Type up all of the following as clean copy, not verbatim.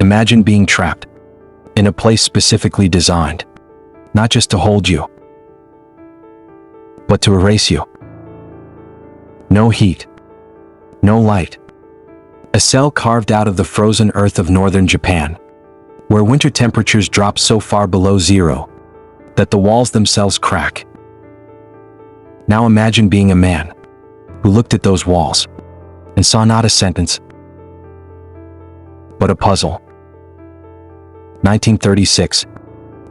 Imagine being trapped in a place specifically designed, not just to hold you, but to erase you. No heat, no light. A cell carved out of the frozen earth of northern Japan, where winter temperatures drop so far below zero that the walls themselves crack. Now imagine being a man who looked at those walls and saw not a sentence, but a puzzle. 1936,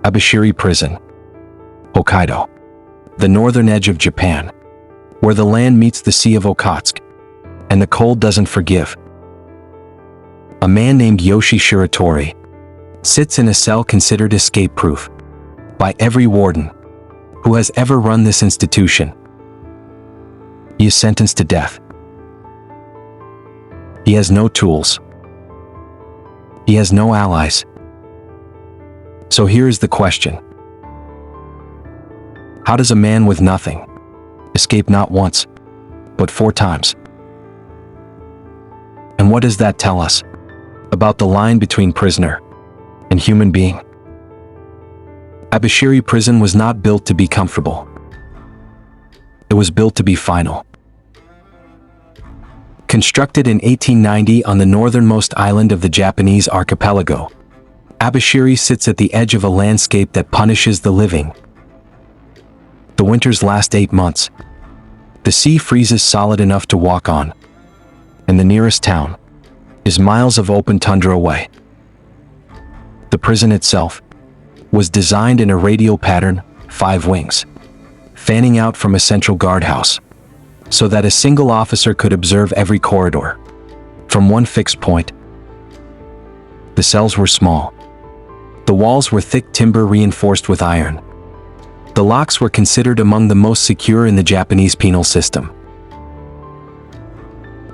Abashiri Prison, Hokkaido, the northern edge of Japan, where the land meets the Sea of Okhotsk, and the cold doesn't forgive. A man named Yoshie Shiratori sits in a cell considered escape-proof by every warden who has ever run this institution. He is sentenced to death. He has no tools. He has no allies. So here is the question. How does a man with nothing escape not once, but 4 times? And what does that tell us about the line between prisoner and human being? Abashiri Prison was not built to be comfortable. It was built to be final. Constructed in 1890 on the northernmost island of the Japanese archipelago, Abashiri sits at the edge of a landscape that punishes the living. The winters last 8 months. The sea freezes solid enough to walk on, and the nearest town is miles of open tundra away. The prison itself was designed in a radial pattern, 5 wings, fanning out from a central guardhouse, so that a single officer could observe every corridor from one fixed point. The cells were small. The walls were thick timber reinforced with iron. The locks were considered among the most secure in the Japanese penal system.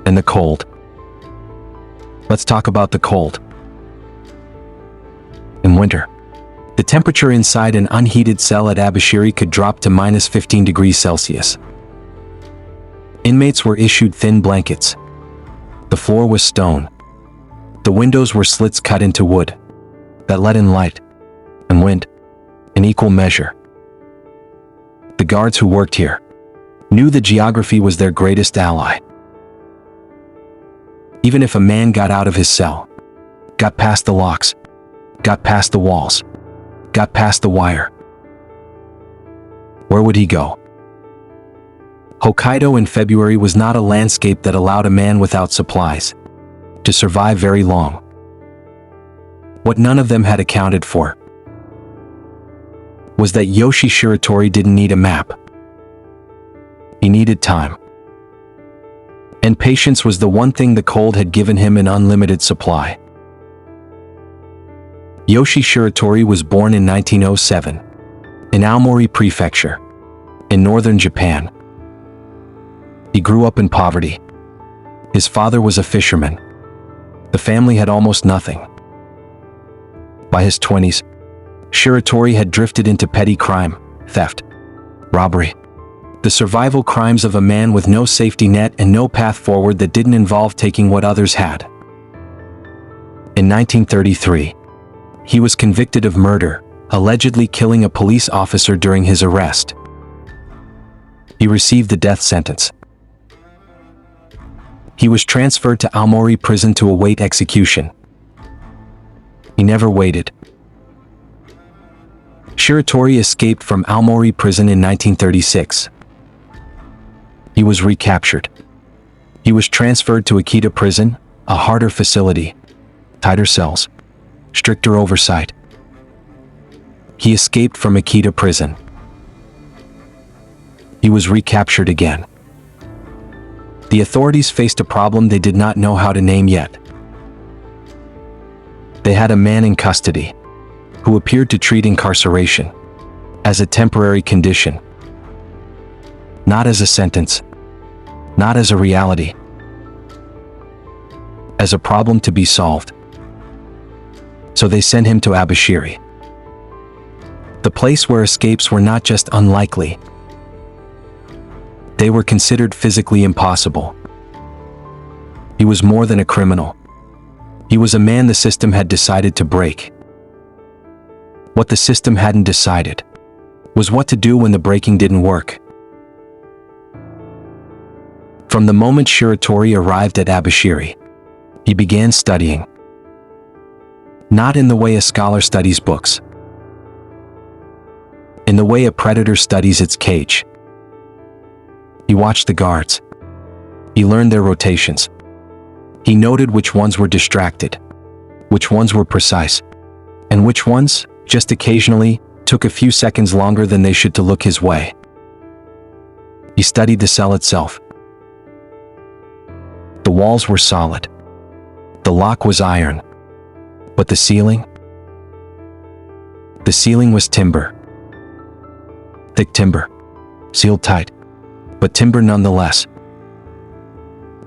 And the cold. Let's talk about the cold. In winter, the temperature inside an unheated cell at Abashiri could drop to -15 degrees Celsius. Inmates were issued thin blankets. The floor was stone. The windows were slits cut into wood that let in light and wind in equal measure. The guards who worked here knew the geography was their greatest ally. Even if a man got out of his cell, got past the locks, got past the walls, got past the wire, where would he go? Hokkaido in February was not a landscape that allowed a man without supplies to survive very long. What none of them had accounted for was that Yoshie Shiratori didn't need a map. He needed time. And patience was the one thing the cold had given him in unlimited supply. Yoshie Shiratori was born in 1907 in Aomori Prefecture in northern Japan. He grew up in poverty. His father was a fisherman. The family had almost nothing. By his 20s, Shiratori had drifted into petty crime, theft, robbery, the survival crimes of a man with no safety net and no path forward that didn't involve taking what others had. In 1933, he was convicted of murder, allegedly killing a police officer during his arrest. He received the death sentence. He was transferred to Aomori Prison to await execution. He never waited. Shiratori escaped from Aomori Prison in 1936. He was recaptured. He was transferred to Akita Prison, a harder facility, tighter cells, stricter oversight. He escaped from Akita Prison. He was recaptured again. The authorities faced a problem they did not know how to name yet. They had a man in custody who appeared to treat incarceration as a temporary condition, not as a sentence, not as a reality, as a problem to be solved. So they sent him to Abashiri, the place where escapes were not just unlikely, they were considered physically impossible. He was more than a criminal. He was a man the system had decided to break. What the system hadn't decided was what to do when the breaking didn't work. From the moment Shiratori arrived at Abashiri, he began studying. Not in the way a scholar studies books. In the way a predator studies its cage. He watched the guards. He learned their rotations. He noted which ones were distracted, which ones were precise, and which ones, just occasionally, took a few seconds longer than they should to look his way. He studied the cell itself. The walls were solid. The lock was iron. But the ceiling? The ceiling was timber. Thick timber. Sealed tight. But timber nonetheless.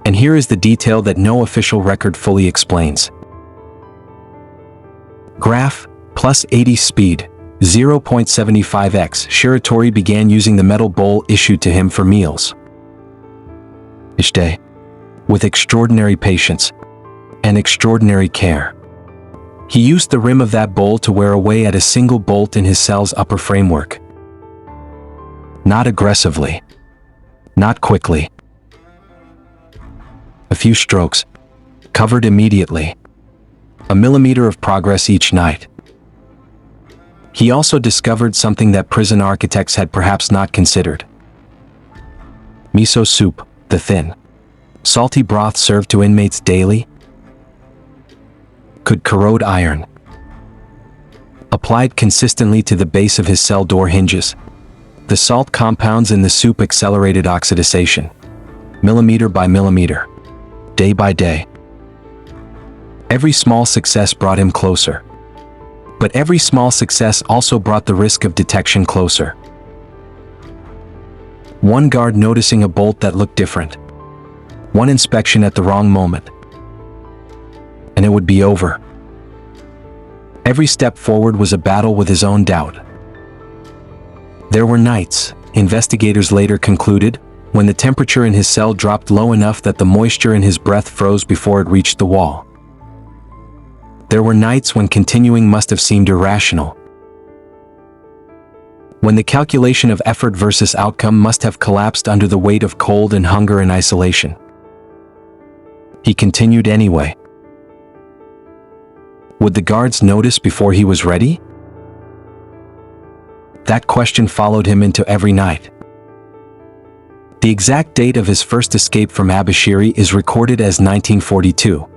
And here is the detail that no official record fully explains. Graph, plus 80 speed, 0.75x. Shiratori began using the metal bowl issued to him for meals. Each day, with extraordinary patience and extraordinary care. He used the rim of that bowl to wear away at a single bolt in his cell's upper framework. Not aggressively. Not quickly. A few strokes. Covered immediately. A millimeter of progress each night. He also discovered something that prison architects had perhaps not considered. Miso soup, the thin, salty broth served to inmates daily, could corrode iron. Applied consistently to the base of his cell door hinges, the salt compounds in the soup accelerated oxidation, millimeter by millimeter, day by day. Every small success brought him closer. But every small success also brought the risk of detection closer. One guard noticing a bolt that looked different. One inspection at the wrong moment. And it would be over. Every step forward was a battle with his own doubt. There were nights, investigators later concluded, when the temperature in his cell dropped low enough that the moisture in his breath froze before it reached the wall. There were nights when continuing must have seemed irrational. When the calculation of effort versus outcome must have collapsed under the weight of cold and hunger and isolation. He continued anyway. Would the guards notice before he was ready? That question followed him into every night. The exact date of his first escape from Abashiri is recorded as 1942.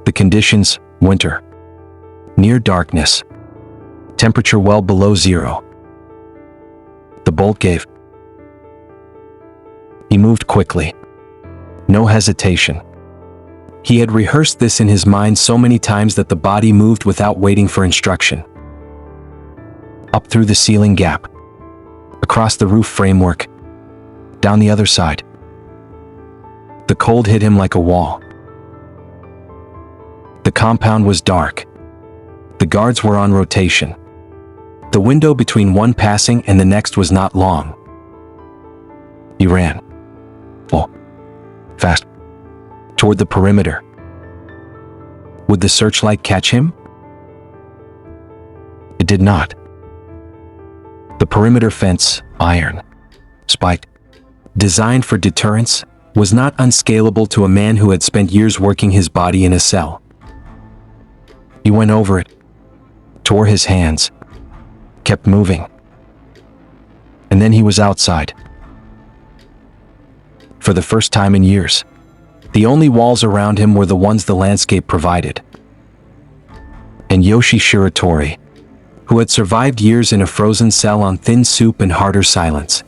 The conditions, winter. Near darkness. Temperature well below zero. The bolt gave. He moved quickly. No hesitation. He had rehearsed this in his mind so many times that the body moved without waiting for instruction. Up through the ceiling gap. Across the roof framework. Down the other side. The cold hit him like a wall. The compound was dark. The guards were on rotation. The window between one passing and the next was not long. He ran. Oh. Fast. Toward the perimeter. Would the searchlight catch him? It did not. The perimeter fence, iron, spiked, designed for deterrence, was not unscalable to a man who had spent years working his body in a cell. He went over it, tore his hands, kept moving. And then he was outside. For the first time in years, the only walls around him were the ones the landscape provided. And Yoshie Shiratori, who had survived years in a frozen cell on thin soup and harder silence,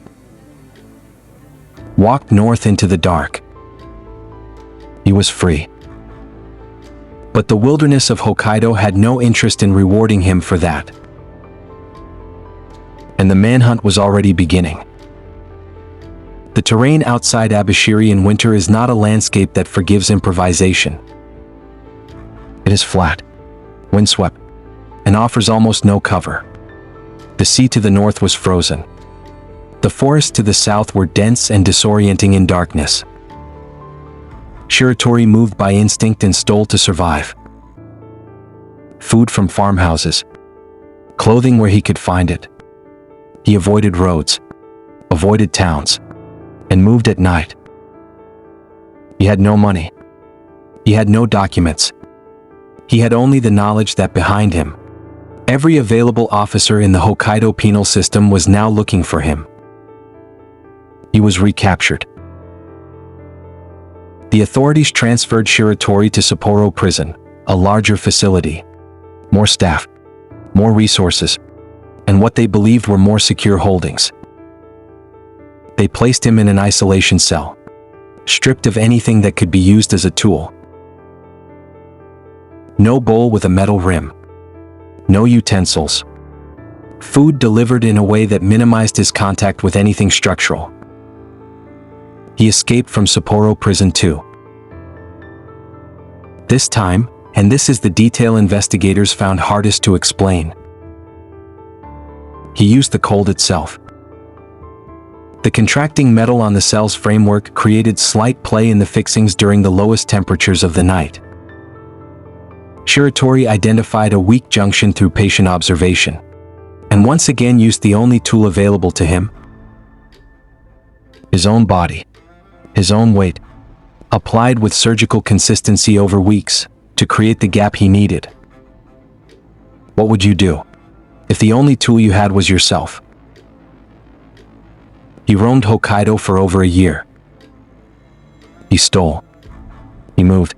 walked north into the dark. He was free. But the wilderness of Hokkaido had no interest in rewarding him for that. And the manhunt was already beginning. The terrain outside Abashiri in winter is not a landscape that forgives improvisation. It is flat, windswept, and offers almost no cover. The sea to the north was frozen. The forests to the south were dense and disorienting in darkness. Shiratori moved by instinct and stole to survive. Food from farmhouses. Clothing where he could find it. He avoided roads, avoided towns, and moved at night. He had no money. He had no documents. He had only the knowledge that behind him, every available officer in the Hokkaido penal system was now looking for him. He was recaptured. The authorities transferred Shiratori to Sapporo Prison, a larger facility. More staff, more resources, and what they believed were more secure holdings. They placed him in an isolation cell, stripped of anything that could be used as a tool. No bowl with a metal rim. No utensils. Food delivered in a way that minimized his contact with anything structural. He escaped from Sapporo Prison too. This time, and this is the detail investigators found hardest to explain, he used the cold itself. The contracting metal on the cell's framework created slight play in the fixings during the lowest temperatures of the night. Shiratori identified a weak junction through patient observation, and once again used the only tool available to him: his own body, his own weight, applied with surgical consistency over weeks to create the gap he needed. What would you do if the only tool you had was yourself? He roamed Hokkaido for over a year. He stole. He moved.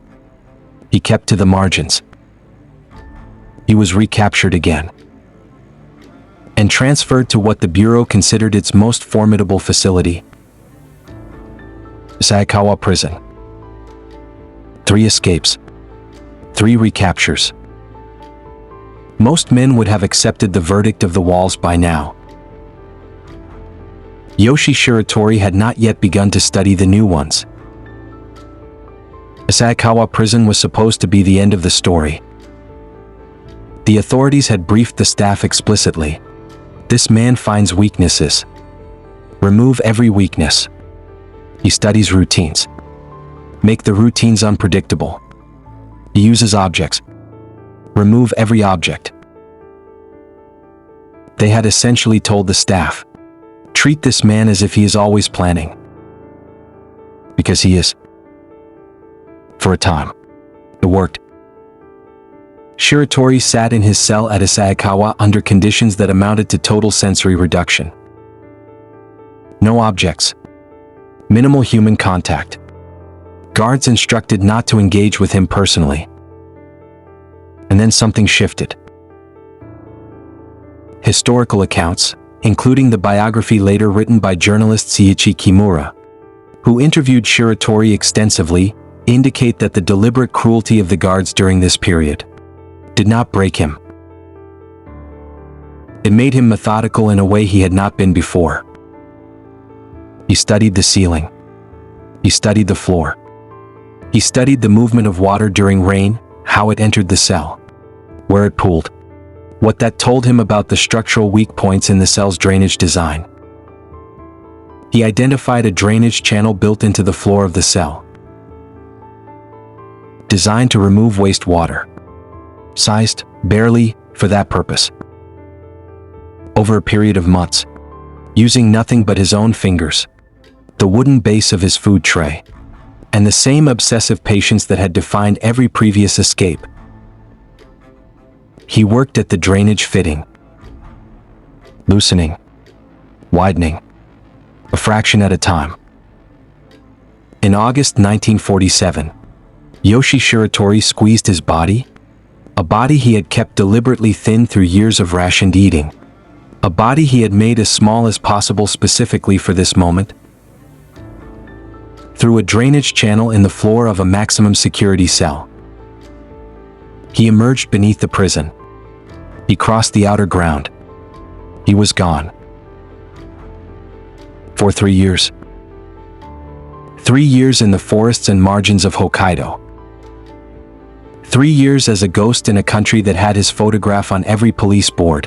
He kept to the margins. He was recaptured again and transferred to what the Bureau considered its most formidable facility, Asahikawa Prison. 3 escapes. 3 recaptures. Most men would have accepted the verdict of the walls by now. Yoshie Shiratori had not yet begun to study the new ones. Asahikawa Prison was supposed to be the end of the story. The authorities had briefed the staff explicitly. This man finds weaknesses. Remove every weakness. He studies routines. Make the routines unpredictable. He uses objects. Remove every object. They had essentially told the staff, treat this man as if he is always planning. Because he is. For a time. It worked. Shiratori sat in his cell at Asahikawa under conditions that amounted to total sensory reduction. No objects. Minimal human contact. Guards instructed not to engage with him personally. And then something shifted. Historical accounts, including the biography later written by journalist Seiichi Kimura, who interviewed Shiratori extensively, indicate that the deliberate cruelty of the guards during this period did not break him. It made him methodical in a way he had not been before. He studied the ceiling. He studied the floor. He studied the movement of water during rain, how it entered the cell, where it pooled, what that told him about the structural weak points in the cell's drainage design. He identified a drainage channel built into the floor of the cell, designed to remove wastewater, sized, barely, for that purpose. Over a period of months, using nothing but his own fingers, the wooden base of his food tray, and the same obsessive patience that had defined every previous escape, he worked at the drainage fitting, loosening, widening, a fraction at a time. In August 1947, Yoshie Shiratori squeezed his body, a body he had kept deliberately thin through years of rationed eating, a body he had made as small as possible specifically for this moment, through a drainage channel in the floor of a maximum security cell. He emerged beneath the prison. He crossed the outer ground. He was gone. For 3 years. 3 years in the forests and margins of Hokkaido. 3 years as a ghost in a country that had his photograph on every police board.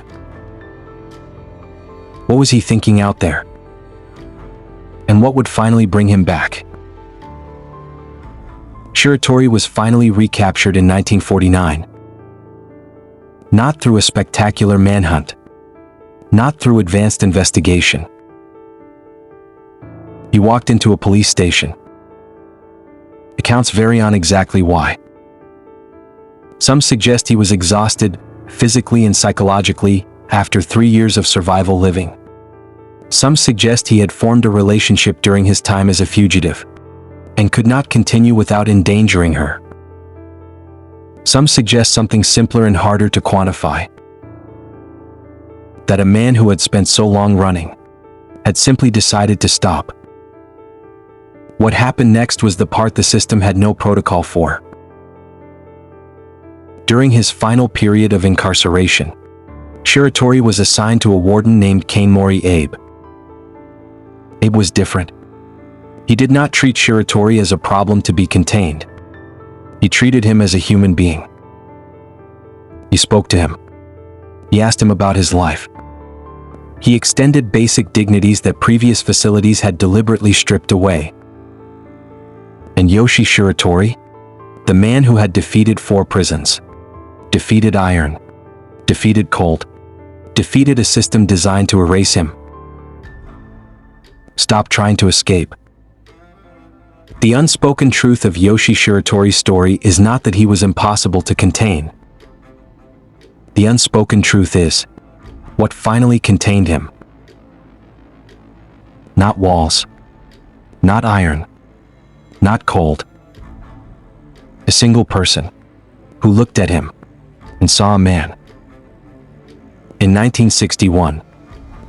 What was he thinking out there? And what would finally bring him back? Shiratori was finally recaptured in 1949. Not through a spectacular manhunt. Not through advanced investigation. He walked into a police station. Accounts vary on exactly why. Some suggest he was exhausted, physically and psychologically, after 3 years of survival living. Some suggest he had formed a relationship during his time as a fugitive, and could not continue without endangering her. Some suggest something simpler and harder to quantify. That a man who had spent so long running had simply decided to stop. What happened next was the part the system had no protocol for. During his final period of incarceration, Shiratori was assigned to a warden named Kanemori Abe. Abe was different. He did not treat Shiratori as a problem to be contained. He treated him as a human being. He spoke to him. He asked him about his life. He extended basic dignities that previous facilities had deliberately stripped away. And Yoshie Shiratori, the man who had defeated 4 prisons, defeated iron, defeated cold, defeated a system designed to erase him, stopped trying to escape. The unspoken truth of Yoshie Shiratori's story is not that he was impossible to contain. The unspoken truth is what finally contained him. Not walls, not iron, not cold. A single person who looked at him and saw a man. In 1961,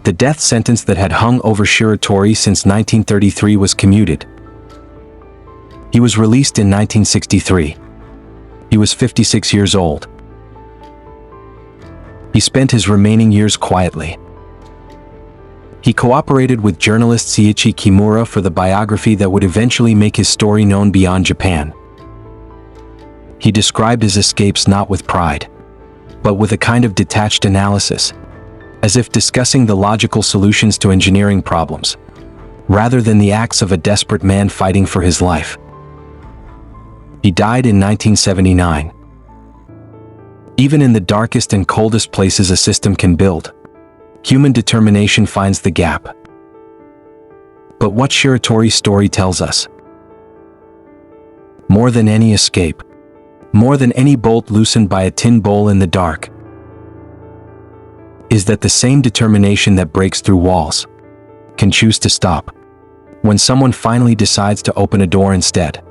the death sentence that had hung over Shiratori since 1933 was commuted. He was released in 1963. He was 56 years old. He spent his remaining years quietly. He cooperated with journalist Seiichi Kimura for the biography that would eventually make his story known beyond Japan. He described his escapes not with pride, but with a kind of detached analysis, as if discussing the logical solutions to engineering problems, rather than the acts of a desperate man fighting for his life. He died in 1979. Even in the darkest and coldest places a system can build, human determination finds the gap. But what Shiratori's story tells us, more than any escape, more than any bolt loosened by a tin bowl in the dark, is that the same determination that breaks through walls can choose to stop when someone finally decides to open a door instead.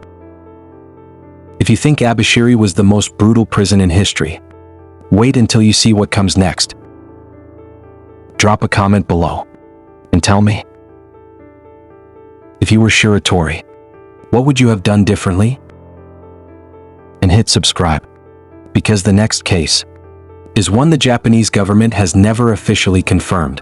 If you think Abashiri was the most brutal prison in history, wait until you see what comes next. Drop a comment below and tell me. If you were Shiratori, what would you have done differently? And hit subscribe, because the next case is one the Japanese government has never officially confirmed.